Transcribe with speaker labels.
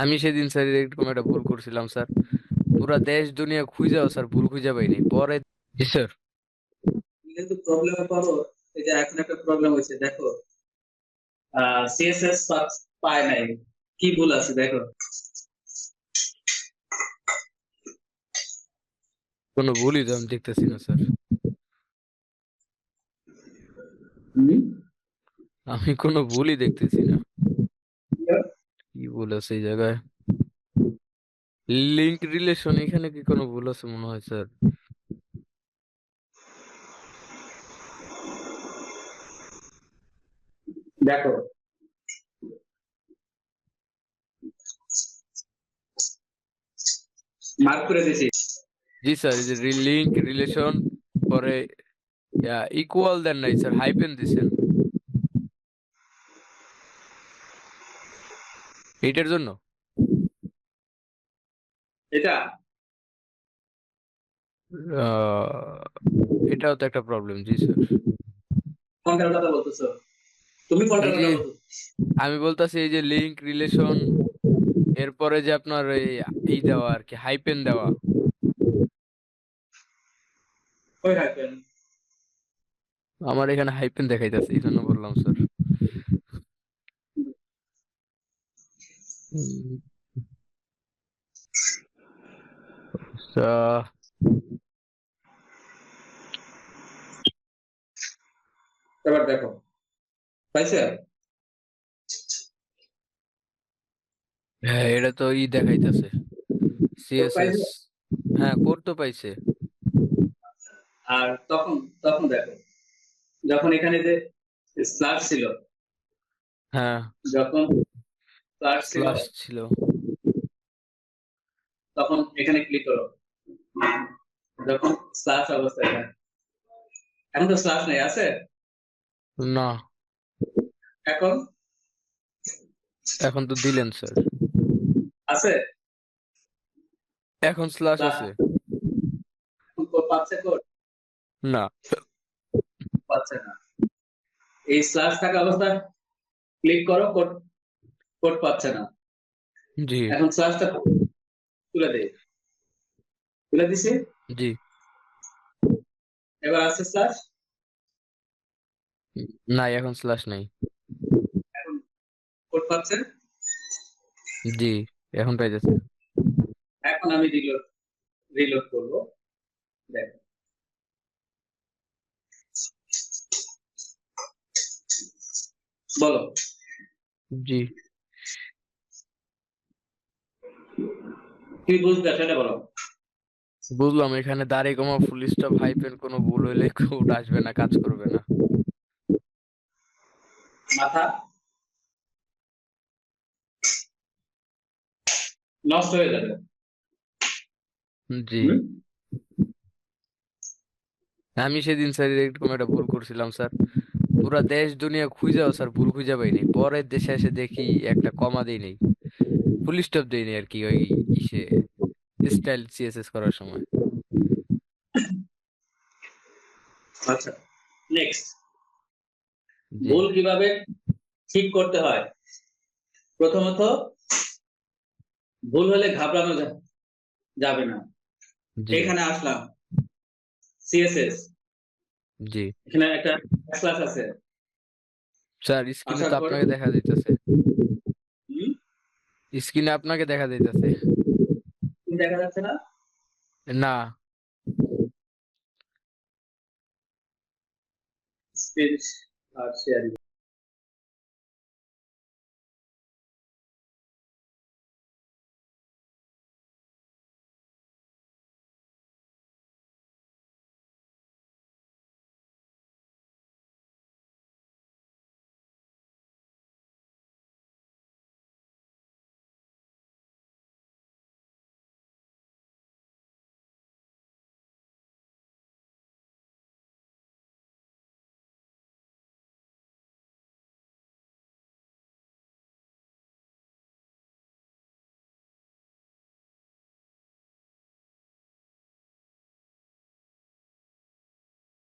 Speaker 1: আমি সেদিন স্যার এরকম একটা ভুল করছিলাম স্যার। পুরা দেশ দুনিয়া খুঁজাও স্যার, ভুল খুঁজে পাইনি পরে। জি স্যার।
Speaker 2: কিন্তু প্রবলেমে পাবো। এই যে এখন একটা প্রবলেম হয়েছে দেখো, সিএসএস পায় নাই, কি ভুল আছে দেখো।
Speaker 1: কোনো ভুলই তো আমি দেখতেছি না স্যার।
Speaker 2: হুম?
Speaker 1: আমি কোনো ভুলই দেখতেছি না। কি ভুল আছে এই জায়গায়? লিংক রিলেশন, এখানে কি কোনো ভুল আছে মনে হয় স্যার?
Speaker 2: দেখো, মার্ক করে দিছি।
Speaker 1: জি স্যার, এই যে লিংক রিলেশন পরে ইকুয়াল দেন নাই স্যার, হাইপেন দিছেন এইটার জন্য।
Speaker 2: এটা
Speaker 1: আহ, এটাও তো একটা প্রবলেম। জি স্যার।
Speaker 2: কোনটার কথা বলতেছো? তুমি কোনটার
Speaker 1: এই যে
Speaker 2: কথা বলতেছো?
Speaker 1: আমি বলতাছি এই যে লিংক রিলেশন এরপরে যে আপনার এই দেওয়া আর কি, হাইপেন দেওয়া।
Speaker 2: কই রাখবেন?
Speaker 1: আমার এখানে হাইপেন দেখাইতেছে, এই জন্য বললাম স্যার। হুম, আচ্ছা।
Speaker 2: এবার দেখো, পাইছে?
Speaker 1: হ্যাঁ, এটা তো দেখাইতেছে,
Speaker 2: কোড
Speaker 1: সিএসএস।
Speaker 2: পাইছে?
Speaker 1: হ্যাঁ, কোড তো পাইছে।
Speaker 2: আর তখন তখন দেখো, যখন এখানে যে স্লাশ ছিল,
Speaker 1: হ্যাঁ,
Speaker 2: যখন স্লাশ ছিল,
Speaker 1: স্ল্যাশ ছিল।
Speaker 2: তখন এখানে ক্লিক করো। যখন স্লাশ অবস্থায় থাকে, এখন তো স্লাশ নেই, আছে?
Speaker 1: না,
Speaker 2: এখন
Speaker 1: এখন তো দিলেন স্যার।
Speaker 2: আছে?
Speaker 1: এখন স্ল্যাশ
Speaker 2: স্লাশ
Speaker 1: আছে।
Speaker 2: এখন কোড পাচ্ছে? কোড
Speaker 1: না।
Speaker 2: পাচ্ছে না। এই স্লাশ থাকা অবস্থায় ক্লিক করো, কোড কোড পাচ্ছে না।
Speaker 1: জি।
Speaker 2: এখন স্লাশটা তুলে দেই, তুলে দিছি।
Speaker 1: জি।
Speaker 2: এবার আছে স্লাশ।
Speaker 1: নাই, এখন স্ল্যাশ নাই।
Speaker 2: এখন কোড পাচ্ছে।
Speaker 1: জি, এখন পাইতেছে।
Speaker 2: এখন আমি রিলোড রিলোড করবো, দেখো। বলো,
Speaker 1: জি,
Speaker 2: কি বুঝবে সেটা বলো।
Speaker 1: বুঝলাম। এখানে দাড়ি কমা ফুল স্টপ হাইপেন কোনো ভুল হইলে কোড আসবে না, কাজ করবে না।
Speaker 2: মাথা নষ্ট হয়ে যাবে।
Speaker 1: জি।
Speaker 2: হুম?
Speaker 1: আমি সেদিন স্যার এরকম একটা ভুল করছিলাম স্যার। পুরা দেশ দুনিয়া খুঁজাও স্যার, ভুল খুঁজে পাইনি। পরের দেশে এসে দেখি একটা কমা দেই নেই, ফুল স্টপ দেই নেই আর কি, ওই ইসে স্টাইল সিএসএস করার সময়।
Speaker 2: আচ্ছা, নেক্সট।
Speaker 1: জি।
Speaker 2: ভুল কিভাবে ঠিক করতে হয়? প্রথমত, ভুল হলে ঘাবড়ানো যাবে না।
Speaker 1: জি।
Speaker 2: এখানে আসলাম, সিএসএস,
Speaker 1: জি
Speaker 2: এখানে একটা ক্লাস আছে।
Speaker 1: স্যার, স্ক্রিনে
Speaker 2: আসার
Speaker 1: তো
Speaker 2: পর
Speaker 1: আপনাকে দেখা যাইতেছে।
Speaker 2: হুম,
Speaker 1: স্ক্রিনে আপনাকে দেখা যাইতেছে।
Speaker 2: কি দেখা যাচ্ছে না?
Speaker 1: না।
Speaker 2: স্ক্রিন আর শেয়ার